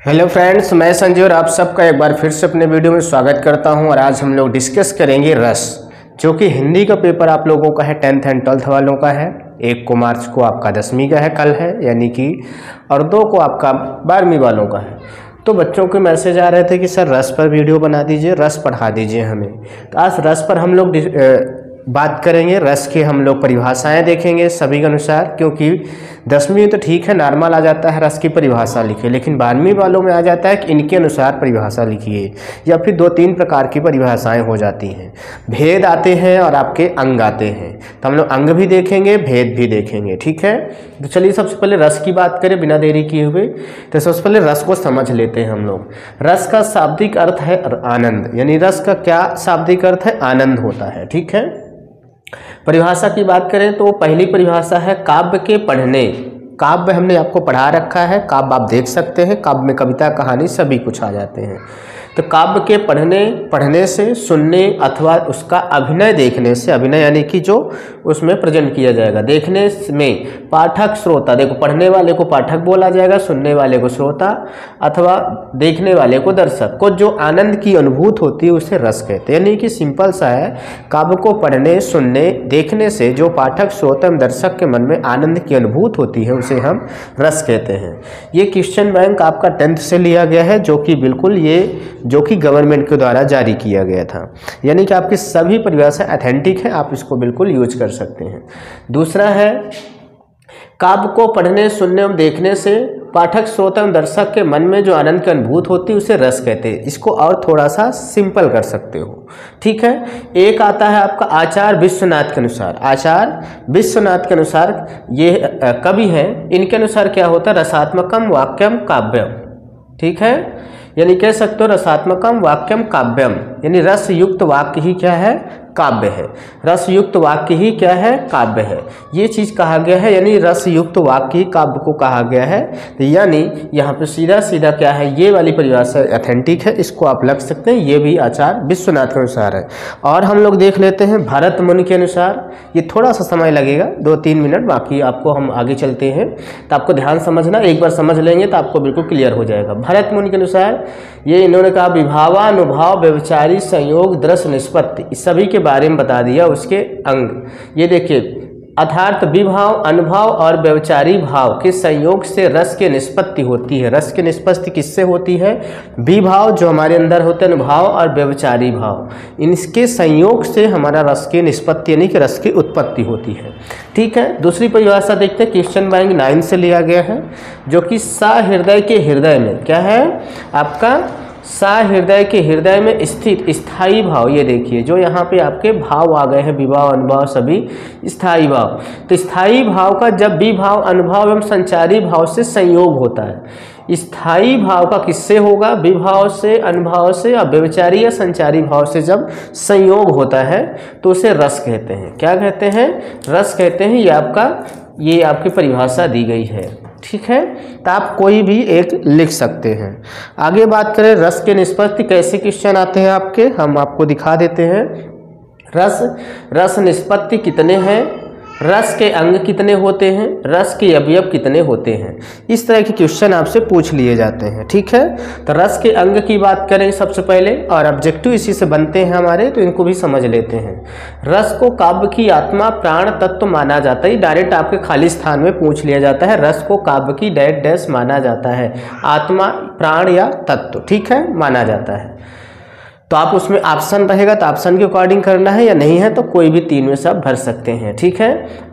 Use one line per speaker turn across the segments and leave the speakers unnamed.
Hello friends, मैं संजय और आप सबका एक बार फिर से अपने वीडियो में स्वागत करता हूं। और आज हम लोग डिस्कस करेंगे रस, जो कि हिंदी का पेपर आप लोगों का है 10th एंड 12th वालों का है। 1 को मार्च को आपका 10वीं का है, कल है यानी कि, और 2 को आपका 12वीं वालों का है। तो बच्चों के मैसेज आ रहे थे कि सर रस पर वीडियो बना दीजिए, रस पढ़ा दीजिए हमें। तो आज रस पर हम लोग बात करेंगे। रस की हम लोग परिभाषाएं देखेंगे सभी के अनुसार, क्योंकि 10वीं में तो ठीक है नॉर्मल आ जाता है रस की परिभाषा लिखिए, लेकिन 12वीं वालों में आ जाता है कि इनके अनुसार परिभाषा लिखिए, या फिर 2-3 प्रकार की परिभाषाएं हो जाती हैं। भेद आते हैं और आपके अंग आते हैं, तो हम लोग अंग भी देखेंगे, भेद भी देखेंगे, ठीक है। तो चलिए सबसे पहले रस की बात करें बिना देरी किए हुए। तो सबसे पहले रस को समझ लेते हैं हम लोग। रस का शाब्दिक अर्थ है आनंद, यानी रस का क्या शाब्दिक अर्थ है? आनंद होता है, ठीक है। परिभाषा की बात करें तो पहली परिभाषा है काव्य के पढ़ने। काव्य हमने आपको पढ़ा रखा है, काव्य आप देख सकते हैं, काव्य में कविता कहानी सभी कुछ आ जाते हैं। तो काव्य के पढ़ने से, सुनने अथवा उसका अभिनय देखने से, अभिनय यानी कि जो उसमें प्रेजेंट किया जाएगा, देखने में पाठक श्रोता, देखो पढ़ने वाले को पाठक बोला जाएगा, सुनने वाले को श्रोता अथवा देखने वाले को दर्शक को जो आनंद की अनुभूति होती है उसे रस कहते हैं। यानी कि सिंपल सा है, काव्य को पढ़ने, सुनने, देखने से जो पाठक श्रोता एवं दर्शक के मन में आनंद की अनुभूति होती है उसे हम रस कहते हैं। ये क्वेश्चन बैंक आपका 10th से लिया गया है, जो कि बिल्कुल जो कि गवर्नमेंट के द्वारा जारी किया गया था। यानी कि आपकी सभी परिभाषा ऑथेंटिक है, आप इसको बिल्कुल यूज कर सकते हैं। दूसरा है काव्य को पढ़ने, सुनने और देखने से पाठक श्रोता एवं दर्शक के मन में जो आनंद की अनुभूति होती है उसे रस कहते हैं। इसको और थोड़ा सा सिंपल कर सकते हो, ठीक है। एक आता है आपका आचार्य विश्वनाथ के अनुसार। आचार्य विश्वनाथ के अनुसार ये कवि हैं, इनके अनुसार क्या होता है? रसात्मकम वाक्यम काव्यम, ठीक है। यानी कह सकते हो रसात्मकम वाक्यम काव्यम, यानी रस युक्त वाक्य ही क्या है? काव्य है। रस युक्त वाक्य ही क्या है? काव्य है। ये चीज़ कहा गया है, यानी रस युक्त वाक्य ही काव्य को कहा गया है। तो यानी यहाँ पे सीधा सीधा क्या है, ये वाली परिभाषा ऑथेंटिक है, इसको आप लग सकते हैं। ये भी आचार्य विश्वनाथ के अनुसार है। और हम लोग देख लेते हैं भरत मुनि के अनुसार। ये थोड़ा सा समय लगेगा, 2-3 मिनट, बाकी आपको हम आगे चलते हैं। तो आपको ध्यान समझना, एक बार समझ लेंगे तो आपको बिल्कुल क्लियर हो जाएगा। भरत मुनि के अनुसार ये इन्होंने कहा विभावानुभाव व्यभिचारी संयोग दृश्य निष्पत्ति, इस सभी के बारे में बता दिया। उसके अंग ये देखिए, अर्थात विभाव, अनुभव और व्यभिचारी भाव के संयोग से रस की निष्पत्ति होती है। रस की निष्पत्ति किससे होती है? विभाव जो हमारे अंदर होते हैं, अनुभव और व्यभिचारी भाव, इनके संयोग से हमारा रस की निष्पत्ति यानी कि रस की उत्पत्ति होती है, ठीक है। दूसरी परिभाषा देखते हैं, क्वेश्चन बैंक 9 से लिया गया है, जो कि सहृदय के हृदय में क्या है आपका? सहृदय के हृदय में स्थित स्थायी भाव। ये देखिए जो यहाँ पे आपके भाव आ गए हैं, विभाव, अनुभव, सभी स्थायी भाव। तो स्थायी भाव का जब विभाव, अनुभव एवं संचारी भाव से संयोग होता है, स्थायी भाव का किससे होगा? विभाव से, अनुभव से, और व्यभिचारी या संचारी भाव से जब संयोग होता है तो उसे रस कहते हैं। क्या कहते हैं? रस कहते हैं। ये आपकी परिभाषा दी गई है, ठीक है। तो आप कोई भी एक लिख सकते हैं। आगे बात करें रस के निष्पत्ति, कैसे क्वेश्चन आते हैं आपके, हम आपको दिखा देते हैं। रस निष्पत्ति कितने हैं? रस के अंग कितने होते हैं? रस के अवयव कितने होते हैं? इस तरह के क्वेश्चन आपसे पूछ लिए जाते हैं, ठीक है। तो रस के अंग की बात करें सबसे पहले, और ऑब्जेक्टिव इसी से बनते हैं हमारे, तो इनको भी समझ लेते हैं। रस को काव्य की आत्मा प्राण तत्व माना जाता है। डायरेक्ट आपके खाली स्थान में पूछ लिया जाता है, रस को काव्य की डैश माना जाता है, आत्मा, प्राण या तत्व, ठीक है, माना जाता है। तो आप उसमें ऑप्शन रहेगा तो ऑप्शन के अकॉर्डिंग करना है, या नहीं है तो कोई भी 3 में से आप भर सकते हैं, ठीक है।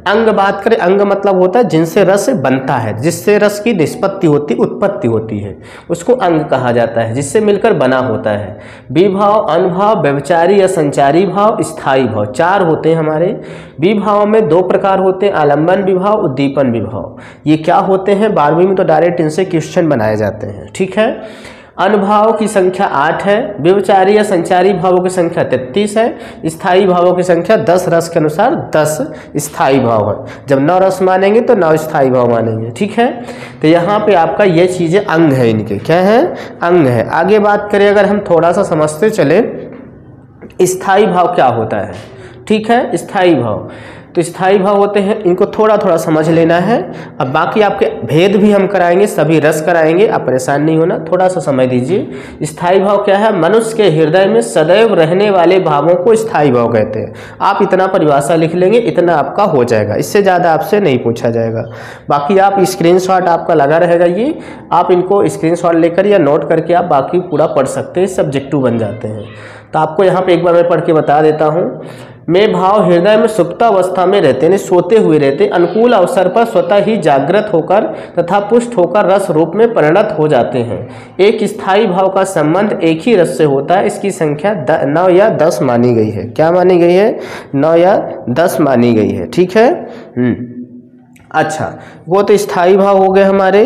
अंग बात करें, अंग मतलब होता है जिनसे रस बनता है, जिससे रस की निष्पत्ति होती, उत्पत्ति होती है, उसको अंग कहा जाता है, जिससे मिलकर बना होता है। विभाव, अनुभव, व्यभिचारी या संचारी भाव, स्थायी भाव, 4 होते हैं हमारे। विभाव में 2 प्रकार होते हैं, आलंबन विभाव, उद्दीपन विभाव। ये क्या होते हैं? 12वीं में तो डायरेक्ट इनसे क्वेश्चन बनाए जाते हैं, ठीक है। अनुभाव की संख्या 8 है, व्यभिचारी या संचारी भावों की संख्या 33 है, स्थायी भावों की संख्या 10, रस के अनुसार 10 स्थायी भाव है। जब 9 रस मानेंगे तो 9 स्थायी भाव मानेंगे, ठीक है। तो यहाँ पे आपका ये चीज़ें अंग है, इनके क्या है? अंग है। आगे बात करें अगर हम थोड़ा सा समझते चले, स्थायी भाव क्या होता है, ठीक है। स्थायी भाव तो स्थायी भाव होते हैं, इनको थोड़ा थोड़ा समझ लेना है। अब बाकी आपके भेद भी हम कराएंगे, सभी रस कराएंगे, आप परेशान नहीं होना, थोड़ा सा समझ दीजिए। स्थायी भाव क्या है? मनुष्य के हृदय में सदैव रहने वाले भावों को स्थायी भाव कहते हैं। आप इतना परिभाषा लिख लेंगे, इतना आपका हो जाएगा, इससे ज़्यादा आपसे नहीं पूछा जाएगा। बाकी आप स्क्रीनशॉट आपका लगा रहेगा, ये आप इनको स्क्रीनशॉट लेकर या नोट करके आप बाकी पूरा पढ़ सकते हैं, सब्जेक्टिव बन जाते हैं। तो आपको यहाँ पे एक बार मैं पढ़ के बता देता हूँ। में भाव हृदय में सुप्तावस्था में रहते हैं, सोते हुए रहते, अनुकूल अवसर पर स्वतः ही जागृत होकर तथा पुष्ट होकर रस रूप में परिणत हो जाते हैं। एक स्थायी भाव का संबंध एक ही रस से होता है। इसकी संख्या 9 या 10 मानी गई है। क्या मानी गई है? 9 या 10 मानी गई है। ठीक है। अच्छा, वो तो स्थायी भाव हो गए हमारे।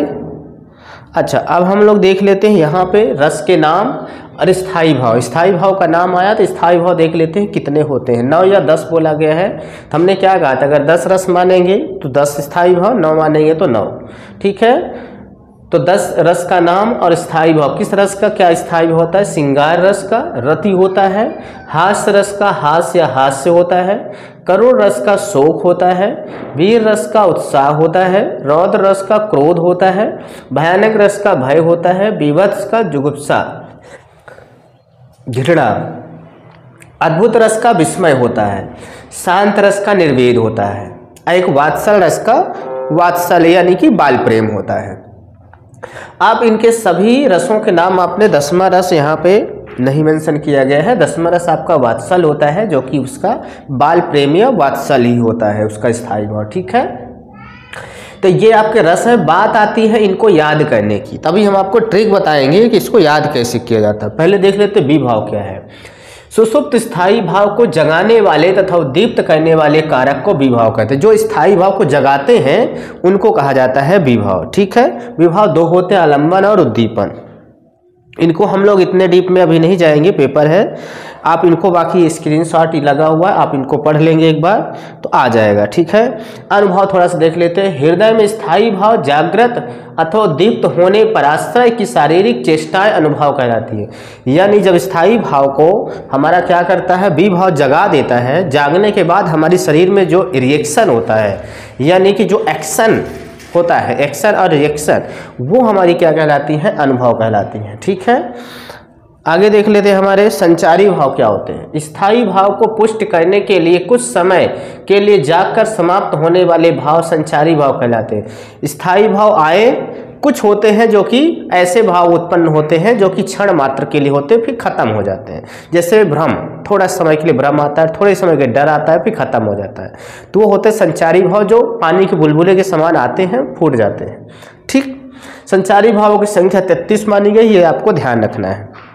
अच्छा, अब हम लोग देख लेते हैं यहाँ पे रस के नाम और स्थायी भाव। स्थायी भाव का नाम आया तो स्थायी भाव देख लेते हैं कितने होते हैं। 9 या 10 बोला गया है, तो हमने क्या कहा था? अगर 10 रस मानेंगे तो 10 स्थायी भाव, 9 मानेंगे तो 9। ठीक है, तो 10 रस का नाम और स्थायी भाव। किस रस का क्या स्थायी भाव होता है? श्रृंगार रस का रति होता है, हास्य रस का हास्य या हास्य होता है, करुण रस का शोक होता है, वीर रस का उत्साह होता है, रौद्र रस का क्रोध होता है, भयानक रस का भय होता है, विभत्स का जुगुप्सा घृणा, अद्भुत रस का विस्मय होता है, शांत रस का निर्वेद होता है, एक वात्सल रस का वात्सल्य यानी कि बाल प्रेम होता है। आप इनके सभी रसों के नाम आपने 10वां रस यहाँ पे नहीं मेंशन किया गया है। 10वां रस आपका वात्सल होता है, जो कि उसका बाल प्रेम या वात्सल ही होता है, उसका स्थायी भाव। ठीक है, तो ये आपके रस है। बात आती है इनको याद करने की, तभी हम आपको ट्रिक बताएंगे कि इसको याद कैसे किया जाता है। पहले देख लेते विभाव क्या है। सुषुप्त स्थायी भाव को जगाने वाले तथा उद्दीप्त करने वाले कारक को विभाव कहते हैं। जो स्थायी भाव को जगाते हैं उनको कहा जाता है विभाव। ठीक है, विभाव 2 होते हैं, आलंबन और उद्दीपन। इनको हम लोग इतने डीप में अभी नहीं जाएंगे, पेपर है, आप इनको बाकी स्क्रीनशॉट ही लगा हुआ है, आप इनको पढ़ लेंगे एक बार तो आ जाएगा। ठीक है, अनुभव थोड़ा सा देख लेते हैं। हृदय में स्थायी भाव जागृत अथवा दीप्त होने पर आश्रय की शारीरिक चेष्टाएं अनुभव कहलाती है। यानी जब स्थायी भाव को हमारा क्या करता है? विभाव जगा देता है, जागने के बाद हमारी शरीर में जो रिएक्शन होता है, यानी कि जो एक्शन होता है, एक्शन और रिएक्शन, वो हमारी क्या कहलाती हैं? अनुभव कहलाती हैं। ठीक है, आगे देख लेते हैं हमारे संचारी भाव क्या होते हैं। स्थायी भाव को पुष्ट करने के लिए कुछ समय के लिए जागकर समाप्त होने वाले भाव संचारी भाव कहलाते हैं। स्थायी भाव आए, कुछ होते हैं जो कि ऐसे भाव उत्पन्न होते हैं जो कि क्षण मात्र के लिए होते हैं, फिर खत्म हो जाते हैं। जैसे भ्रम, थोड़ा समय के लिए भ्रम आता है, थोड़े समय के डर आता है, फिर खत्म हो जाता है। तो वो होते हैं संचारी भाव, जो पानी के बुलबुले के समान आते हैं, फूट जाते हैं। ठीक, संचारी भावों की संख्या 33 मानी गई, ये आपको ध्यान रखना है।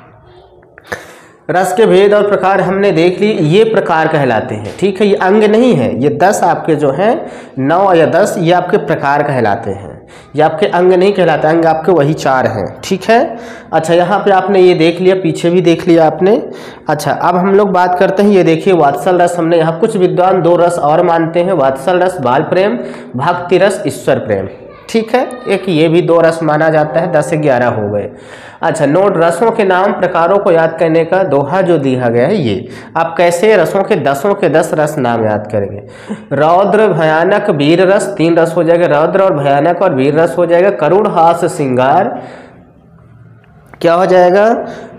रस के भेद और प्रकार हमने देख ली, ये प्रकार कहलाते हैं। ठीक है, ये अंग नहीं है, ये 10 आपके जो हैं 9 या 10 ये आपके प्रकार कहलाते हैं, ये आपके अंग नहीं कहलाते, अंग आपके वही 4 हैं। ठीक है, अच्छा यहाँ पे आपने ये देख लिया, पीछे भी देख लिया आपने। अच्छा, अब हम लोग बात करते हैं, ये देखिए वात्सल रस हमने यहाँ, कुछ विद्वान 2 रस और मानते हैं, वात्सल रस बाल प्रेम, भक्ति रस ईश्वर प्रेम। ठीक है, एक ये भी 2 रस माना जाता है, 10 से 11 हो गए। अच्छा, नोट, रसों के नाम प्रकारों को याद करने का दोहा जो दिया गया है, ये आप कैसे रसों के 10 के 10 रस नाम याद करेंगे। रौद्र भयानक वीर रस, 3 रस हो जाएगा, रौद्र और भयानक और वीर रस हो जाएगा। करुण हास्य श्रृंगार क्या हो जाएगा?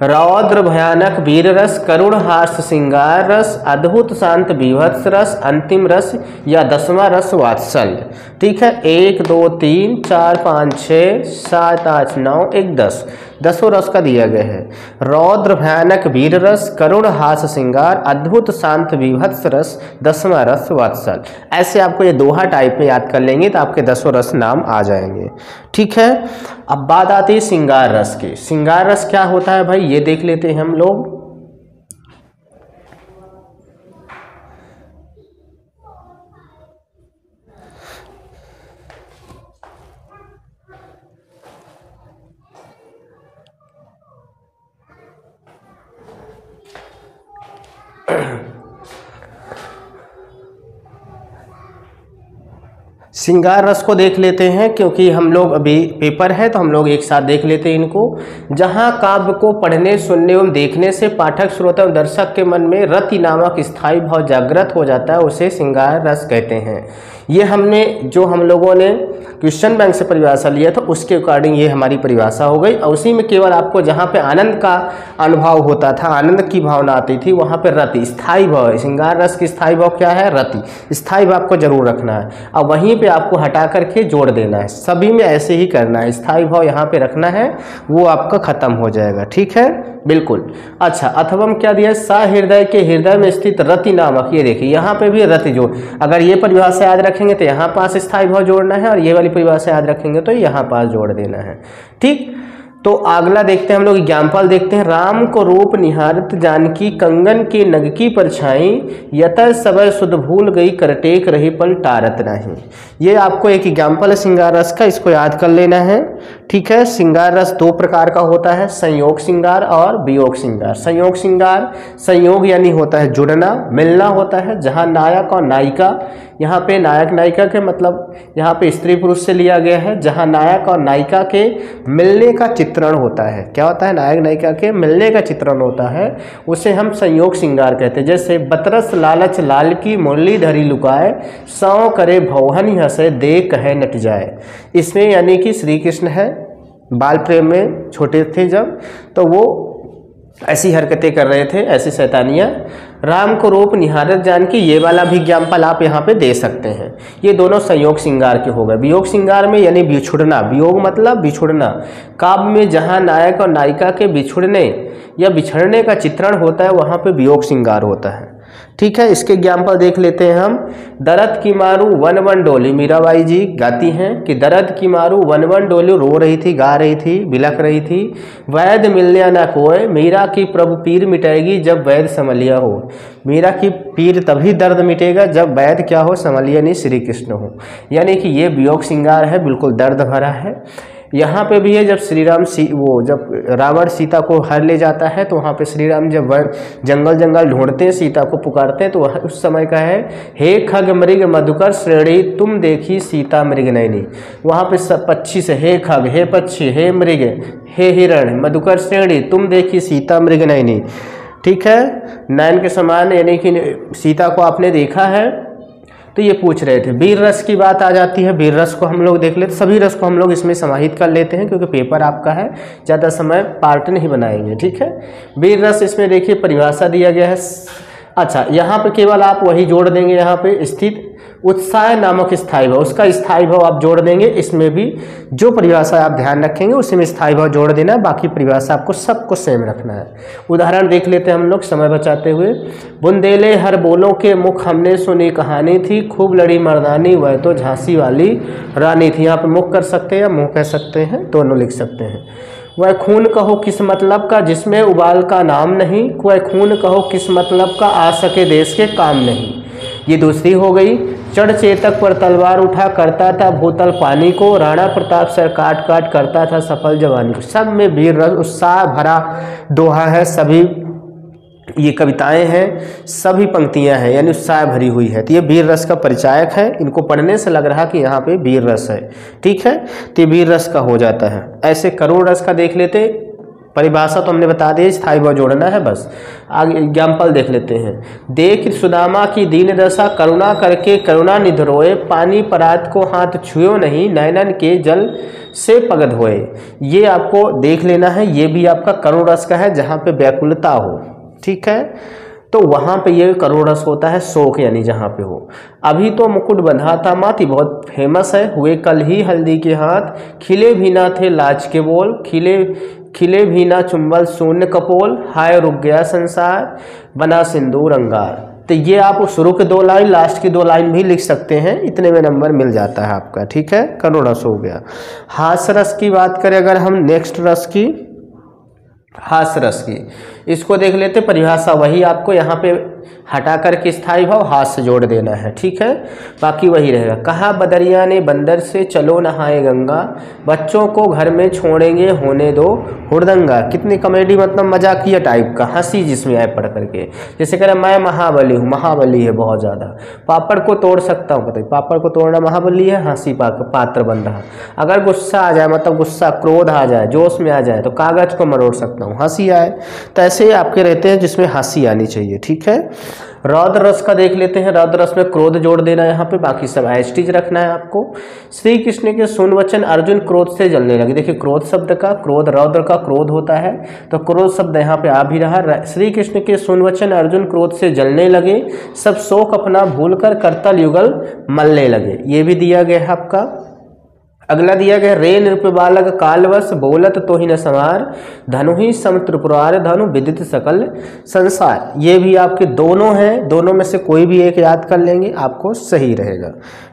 रौद्र भयानक वीर रस, करुण हास्य श्रृंगार रस, अद्भुत शांत विभत्स रस, अंतिम रस या 10वां रस वात्सल्य। ठीक है, 1 2 3 4 5 6 7 8 9 1 10, 10 रस का दिया गया है। रौद्र भयानक वीर रस, करुण हास्य श्रृंगार, अद्भुत शांत विभत्स रस, 10वां रस वात्सल। ऐसे आपको ये दोहा टाइप में याद कर लेंगे तो आपके 10 रस नाम आ जाएंगे। ठीक है, अब बात आती है श्रृंगार रस की। श्रृंगार रस क्या होता है भाई, ये देख लेते हैं हम लोग। श्रृंगार रस को देख लेते हैं, क्योंकि हम लोग अभी पेपर है तो हम लोग एक साथ देख लेते हैं इनको। जहां काव्य को पढ़ने, सुनने एवं देखने से पाठक, श्रोता एवं दर्शक के मन में रति नामक स्थायी भाव जागृत हो जाता है, उसे श्रृंगार रस कहते हैं। ये हमने जो हम लोगों ने क्वेश्चन बैंक से परिभाषा लिया था उसके अकॉर्डिंग ये हमारी परिभाषा हो गई। और उसी में केवल आपको जहाँ पे आनंद का अनुभव होता था, आनंद की भावना आती थी, वहाँ पे रति स्थायी भाव है। श्रृंगार रस की स्थायी भाव क्या है? रति। स्थायी भाव को जरूर रखना है और वहीं पे आपको हटा करके जोड़ देना है। सभी में ऐसे ही करना है, स्थायी भाव यहाँ पे रखना है, वो आपका खत्म हो जाएगा। ठीक है, बिल्कुल। अच्छा, अथवम क्या दिया? सहृदय के हृदय में स्थित रति नामक, ये देखिए यहाँ पे भी रति जोड़। अगर ये परिभाषा याद रखेंगे तो यहाँ पास स्थायी भाव जोड़ना है, और ये वाली परिभाषा याद रखेंगे तो यहाँ पास जोड़ देना है। ठीक, तो अगला देखते हैं हम लोग, एग्जाम्पल देखते हैं। राम को रूप निहारत जानकी, कंगन की नग की परछाई, यतः सबय सुध भूल गई, करटेक रही पल टारत नहीं। ये आपको एक एग्जाम्पल है श्रृंगार रस का, इसको याद कर लेना है। ठीक है, श्रृंगार रस दो प्रकार का होता है, संयोग श्रृंगार और वियोग श्रृंगार। संयोग श्रृंगार, संयोग यानी होता है जुड़ना, मिलना होता है, जहाँ नायक और नायिका, यहाँ पे नायक नायिका के मतलब यहाँ पे स्त्री पुरुष से लिया गया है, जहाँ नायक और नायिका के मिलने का चित्रण होता है। क्या होता है? नायक नायिका के मिलने का चित्रण होता है, उसे हम संयोग श्रृंगार कहते हैं। जैसे बतरस लालच लाल की मुरली धरी लुकाए, सौ करे भौहन हंसे दे कहे नट जाए। इसमें यानी कि श्री कृष्ण है, बाल प्रेम में छोटे थे जब, तो वो ऐसी हरकतें कर रहे थे, ऐसी शैतानियाँ। राम को रूप निहारत जानकी, ये वाला भी एग्जाम्पल आप यहाँ पे दे सकते हैं। ये दोनों संयोग श्रृंगार के हो गए। वियोग श्रृंगार में यानी बिछुड़ना, वियोग मतलब बिछुड़ना। काव्य में जहाँ नायक और नायिका के बिछुड़ने या बिछड़ने का चित्रण होता है, वहाँ पे वियोग श्रृंगार होता है। ठीक है, इसके एग्जाम्पल देख लेते हैं हम। दरद की मारू वन वन डोली, मीराबाई जी गाती हैं कि दरद की मारू वन वन डोली, रो रही थी, गा रही थी, बिलख रही थी। वैद मिलने ना कोय, मीरा की प्रभु पीर मिटाएगी, जब वैद समलिया हो। मीरा की पीर तभी दर्द मिटेगा जब वैद क्या हो? समलिया नहीं, श्री कृष्ण हो। यानी कि ये वियोग श्रृंगार है, बिल्कुल दर्द भरा है। यहाँ पे भी है, जब श्री राम जब रावण सीता को हर ले जाता है, तो वहाँ पे श्री राम जब जंगल जंगल ढूंढते हैं, सीता को पुकारते हैं, तो वह उस समय का है, हे खग मृग मधुकर श्रेणी, तुम देखी सीता मृग नैनी। वहाँ पे सब पक्षी से, हे खग, हे पक्षी, हे मृग, हे हिरण, मधुकर श्रेणी, तुम देखी सीता मृग नैनी। ठीक है, नैन के समान, यानी कि सीता को आपने देखा है। तो ये पूछ रहे थे। वीर रस की बात आ जाती है, वीर रस को हम लोग देख लेते, सभी रस को हम लोग इसमें समाहित कर लेते हैं, क्योंकि पेपर आपका है, ज़्यादा समय पार्ट नहीं बनाएंगे। ठीक है, वीर रस इसमें देखिए परिभाषा दिया गया है। अच्छा, यहाँ पे केवल आप वही जोड़ देंगे, यहाँ पे स्थित उत्साह नामक स्थायी भाव, उसका स्थायी भाव आप जोड़ देंगे। इसमें भी जो परिभाषा आप ध्यान रखेंगे उसी में स्थायी भाव जोड़ देना है, बाकी परिभाषा आपको सबको सेम रखना है। उदाहरण देख लेते हैं हम लोग समय बचाते हुए। बुंदेले हर बोलों के मुख, हमने सुनी कहानी थी, खूब लड़ी मर्दानी, वह तो झांसी वाली रानी थी। यहाँ पर मुख कर सकते हैं या मुँह कह सकते हैं, दोनों लिख सकते हैं। वह खून कहो किस मतलब का, जिसमें उबाल का नाम नहीं, वह खून कहो किस मतलब का, आ सके देश के काम नहीं। ये दूसरी हो गई। चढ़ चेतक पर तलवार उठा, करता था भूतल पानी को, राणा प्रताप सर काट काट करता था सफल जवानी को। सब में वीर रस उत्साह भरा दोहा है, सभी ये कविताएं हैं, सभी पंक्तियां हैं, यानी उत्साह भरी हुई है। तो ये वीर रस का परिचायक है, इनको पढ़ने से लग रहा कि यहाँ पे वीर रस है। ठीक है, तो वीर रस का हो जाता है। ऐसे करुण रस का देख लेते, परिभाषा तो हमने बता दी, स्थायी भाव जोड़ना है बस। आगे एग्जाम्पल देख लेते हैं। देख सुदामा की दीन दशा, करुणा करके करुणा निधि रोए, पानी परात को हाथ छुयो नहीं, नैनन के जल से पगध होए। ये आपको देख लेना है, ये भी आपका करुण रस का है, जहाँ पे व्याकुलता हो। ठीक है, तो वहाँ पे ये करुण रस होता है, शोक यानी जहाँ पे हो। अभी तो मुकुट बंधा था माती, बहुत फेमस है। हुए कल ही हल्दी के हाथ, खिले भी ना थे लाज के बोल, खिले भी ना चुंबल शून्य कपोल, हाय रुक गया संसार, बना सिंदूर अंगार। तो ये आप शुरू के 2 लाइन, लास्ट की 2 लाइन भी लिख सकते हैं, इतने में नंबर मिल जाता है आपका। ठीक है, करुण रस हो गया। हास रस की बात करें अगर हम, नेक्स्ट रस की, हास रस की, इसको देख लेते। परिभाषा वही आपको यहाँ पे हटा करके स्थाई भाव हाथ से जोड़ देना है, ठीक है, बाकी वही रहेगा। कहा बदरिया ने बंदर से चलो नहाए गंगा, बच्चों को घर में छोड़ेंगे होने दो हुड़दंगा। कितनी कॉमेडी, मतलब मजाकिया टाइप का, हंसी जिसमें आए पढ़ करके। जैसे कह रहे मैं महाबली हूँ, महाबली है बहुत ज़्यादा, पापड़ को तोड़ सकता हूँ, बताइए पापड़ को तोड़ना महाबली है, हंसी पात्र बन रहा। अगर गुस्सा आ जाए, मतलब गुस्सा क्रोध आ जाए, जोश में आ जाए, तो कागज को मरोड़ सकता हूँ, हंसी आए। तो ऐसे ही आपके रहते हैं जिसमें हंसी आनी चाहिए, ठीक है। रौद्र रस का देख लेते हैं। रौद्र रस में क्रोध जोड़ देना है यहाँ पे, बाकी सब एस्टीज रखना है आपको। श्री कृष्ण के सुन वचन अर्जुन क्रोध से जलने लगे। देखिए क्रोध शब्द का, क्रोध रौद्र का क्रोध होता है, तो क्रोध शब्द यहाँ पे आ भी रहा। श्री कृष्ण के सुन वचन अर्जुन क्रोध से जलने लगे, सब शोक अपना भूलकर करतल युगल मलने लगे। ये भी दिया गया है आपका। अगला दिया गया रे नृप बालक कालवश बोलत तो ही न संवार, धनु ही सम त्रिपुरार धनु विदित सकल संसार। ये भी आपके दोनों हैं, दोनों में से कोई भी एक याद कर लेंगे आपको सही रहेगा,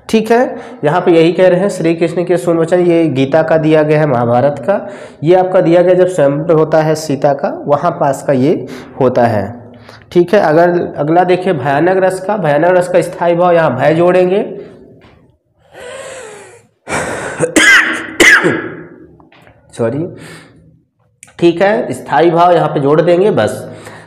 ठीक है। यहाँ पे यही कह रहे हैं श्री कृष्ण के सुन वचन, ये गीता का दिया गया है, महाभारत का। ये आपका दिया गया जब स्वयंवर होता है सीता का, वहाँ पास का ये होता है, ठीक है। अगर अगला देखिए भयानक रस का। भयानक रस का स्थायी भाव यहाँ भय जोड़ेंगे, सॉरी, ठीक है, स्थायी भाव यहाँ पे जोड़ देंगे बस।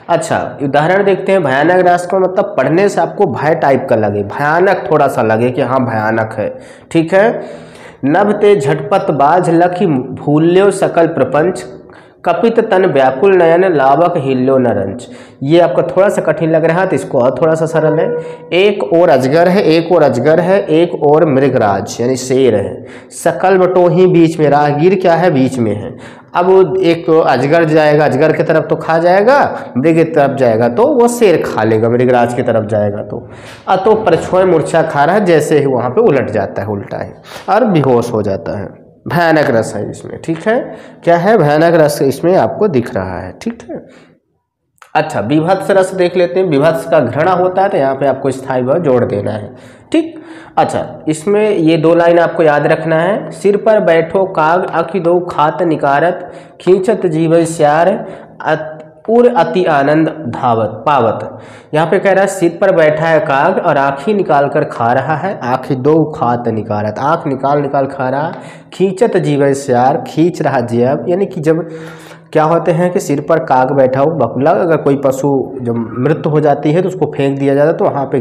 अच्छा उदाहरण देखते हैं। भयानक रस का मतलब पढ़ने से आपको भय टाइप का लगे, भयानक थोड़ा सा लगे कि हाँ भयानक है, ठीक है। नभ ते झटपट बाझ लखी भूल्यो सकल प्रपंच, कपित तन व्याकुल नयन लावक हिल्लो नरंच। ये आपका थोड़ा सा कठिन लग रहा है तो इसको और थोड़ा सा सरल है। एक और अजगर है, एक और अजगर है, एक और मृगराज यानी शेर है, सकल बटो ही बीच में, राहगीर क्या है बीच में है। अब एक अजगर जाएगा, अजगर की तरफ तो खा जाएगा, मृग की तरफ जाएगा तो वो शेर खा लेगा, मृगराज की तरफ जाएगा तो परछोए मूर्छा खा रहा है, जैसे ही वहाँ पे उलट जाता है, उल्टा है और बेहोश हो जाता है। भयानक रस है इसमें, ठीक है। क्या है भयानक रस इसमें आपको दिख रहा है, ठीक है। अच्छा विभत्स रस देख लेते हैं। विभत्स का घृणा होता है तो यहाँ पे आपको स्थायी भाव जोड़ देना है, ठीक। अच्छा इसमें ये दो लाइन आपको याद रखना है। सिर पर बैठो काग आखि दो खात निकारत, खींचत जीव श्यार पूर अति आनंद धावत पावत। यहाँ पे कह रहा है सिर पर बैठा है काग और आँखी निकाल कर खा रहा है, आँखी दो खात निकारत, आँख निकाल खा रहा। खींचत जीव श्यार, खींच रहा जीव, यानी कि जब क्या होते हैं कि सिर पर काग बैठा हो, बकुला, अगर कोई पशु जब मृत्यु हो जाती है तो उसको फेंक दिया जाता है, तो वहाँ पे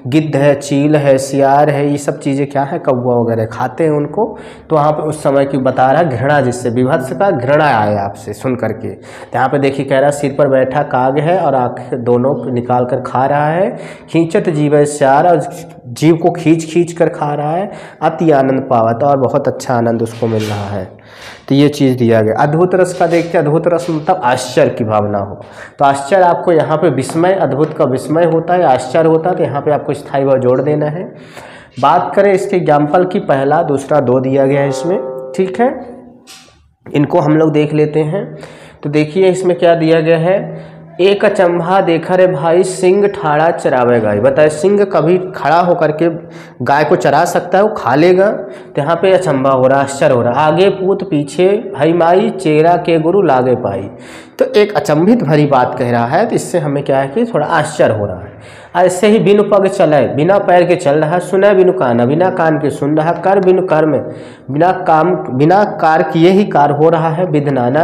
गिद्ध है, चील है, सियार है, ये सब चीज़ें क्या है, कौवा वगैरह खाते हैं उनको। तो वहाँ पे उस समय की बता रहा है घृणा, जिससे विभत्स का घृणा आए आपसे सुन करके। तो यहाँ पे देखिए कह रहा है सिर पर बैठा काग है और आँख दोनों निकाल कर खा रहा है, खींचत जीव श्यार, और जीव को खींच कर खा रहा है, अति आनंद पावत, और बहुत अच्छा आनंद उसको मिल रहा है। तो ये चीज़ दिया गया। अद्भुत रस का देखते हैं। अद्भुत रस मतलब आश्चर्य की भावना हो, तो आश्चर्य आपको यहाँ पे विस्मय, अद्भुत का विस्मय होता है, आश्चर्य होता है, तो यहाँ पे आपको स्थायी भाव जोड़ देना है। बात करें इसके एग्जाम्पल की, पहला दूसरा दो दिया गया है इसमें, ठीक है। इनको हम लोग देख लेते हैं। तो देखिए इसमें क्या दिया गया है। एक अचंभा देखा रे भाई, सिंह ठाड़ा चरावे गाय। बताए सिंह कभी खड़ा होकर के गाय को चरा सकता है, वो खा लेगा। तो यहाँ पे अचंभा हो रहा, आश्चर्य हो रहा। आगे पूत पीछे भाई माई, चेरा के गुरु लागे पाई। तो एक अचंभित भरी बात कह रहा है, तो इससे हमें क्या है कि थोड़ा आश्चर्य हो रहा है। ऐसे ही बिनु पग चले, बिना पैर के चल रहा, सुने बिनु कान, बिना कान के सुन रहा, कर बिनु कर्म, बिना कार किए ही कार हो रहा है विधनाना।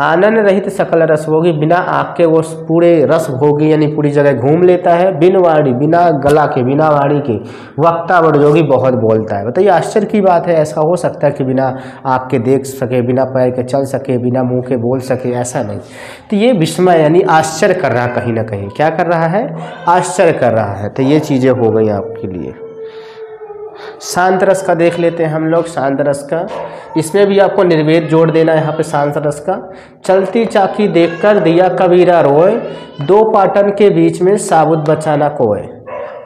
आनंद रहित सकल रस भोगी, बिना आँख के वो पूरे रस भोगी यानी पूरी जगह घूम लेता है। बिन वाणी, बिना गला के, बिना वाणी के, वक्ता बड़ जोगी, बहुत बोलता है। बताइए आश्चर्य की बात है, ऐसा हो सकता है कि बिना आँख के देख सके, बिना पैर के चल सके, बिना मुँह के बोल सके, ऐसा नहीं। तो ये विस्मय यानी आश्चर्य कर रहा, कहीं ना कहीं क्या कर रहा है, आश्चर्य कर रहा है। तो ये चीजें हो गई आपके लिए। शांत रस का देख लेते हैं हम लोग। शांत रस का, इसमें भी आपको निर्वेद जोड़ देना है यहाँ पे शांत रस का। चलती चाकी देखकर दिया कबीरा रोए, दो पाटन के बीच में साबुत बचाना कोय।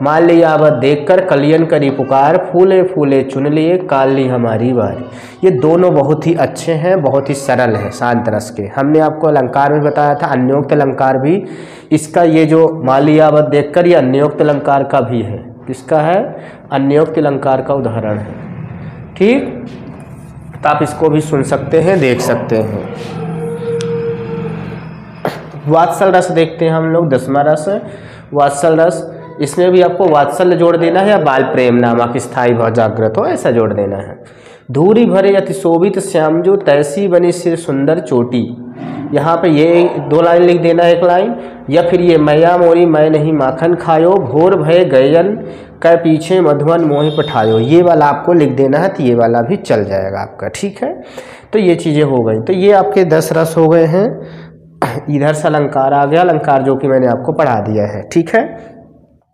मान ली आवत देखकर कलियन करी पुकार, फूले फूले चुन लिए काल ली हमारी बारी। ये दोनों बहुत ही अच्छे हैं, बहुत ही सरल है शांत रस के। हमने आपको अलंकार में बताया था, अन्योक्त अलंकार भी इसका, ये जो मान ली आवत देखकर, ये अन्योक्त अलंकार का भी है। किसका है, अन्योक्त अलंकार का उदाहरण है, ठीक। तो आप इसको भी सुन सकते हैं, देख सकते हैं। वात्सल रस देखते हैं हम लोग, 10वां रस। वात्सल रस, इसमें भी आपको वात्सल्य जोड़ देना है या बाल प्रेम नामक स्थायी भाव जागृत हो, ऐसा जोड़ देना है। धूरी भरे अति शोभित श्याम जो तैसी बनी सिर सुंदर चोटी, यहाँ पे ये 2 लाइन लिख देना है, 1 लाइन। या फिर ये मैया मोरी मैं नहीं माखन खायो, भोर भय गयन कै पीछे मधुवन मोहि पठायो, ये वाला आपको लिख देना है, तो ये वाला भी चल जाएगा आपका। ठीक है, तो ये चीज़ें हो गई। तो ये आपके 10 रस हो गए हैं। इधर से अलंकार आ गया, अलंकार जो कि मैंने आपको पढ़ा दिया है। ठीक है,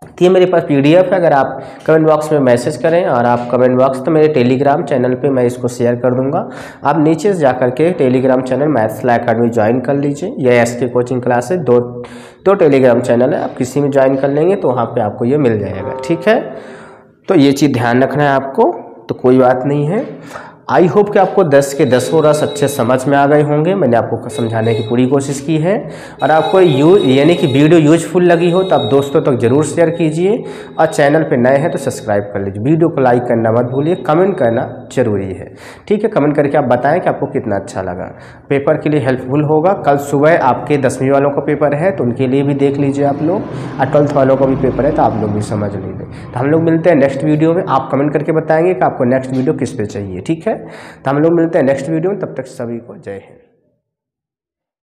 तो ये मेरे पास PDF है। अगर आप कमेंट बॉक्स में मैसेज करें, और आप कमेंट बॉक्स तो मेरे टेलीग्राम चैनल पे मैं इसको शेयर कर दूंगा, आप नीचे से जाकर के Telegram channel maths academy join कर लीजिए। या SK कोचिंग क्लासेस, दो टेलीग्राम चैनल है, आप किसी में ज्वाइन कर लेंगे तो वहाँ पे आपको ये मिल जाएगा। ठीक है, तो ये चीज़ ध्यान रखना है आपको, तो कोई बात नहीं है। आई होप कि आपको 10 के 10 रस अच्छे समझ में आ गए होंगे। मैंने आपको समझाने की पूरी कोशिश की है, और आपको यानी कि वीडियो यूजफुल लगी हो तो आप दोस्तों तक जरूर शेयर कीजिए, और चैनल पे नए हैं तो सब्सक्राइब कर लीजिए। वीडियो को लाइक करना मत भूलिए, कमेंट करना जरूरी है। ठीक है, कमेंट करके आप बताएं कि आपको कितना अच्छा लगा। पेपर के लिए हेल्पफुल होगा। कल सुबह आपके 10वीं वालों का पेपर है, तो उनके लिए भी देख लीजिए आप लोग, और 12th वालों का भी पेपर है, तो आप लोग भी समझ लीजिए। तो हम लोग मिलते हैं नेक्स्ट वीडियो में। आप कमेंट करके बताएंगे कि आपको नेक्स्ट वीडियो किस पे चाहिए। ठीक है, तो हम लोग मिलते हैं नेक्स्ट वीडियो में। तब तक सभी को जय हिंद।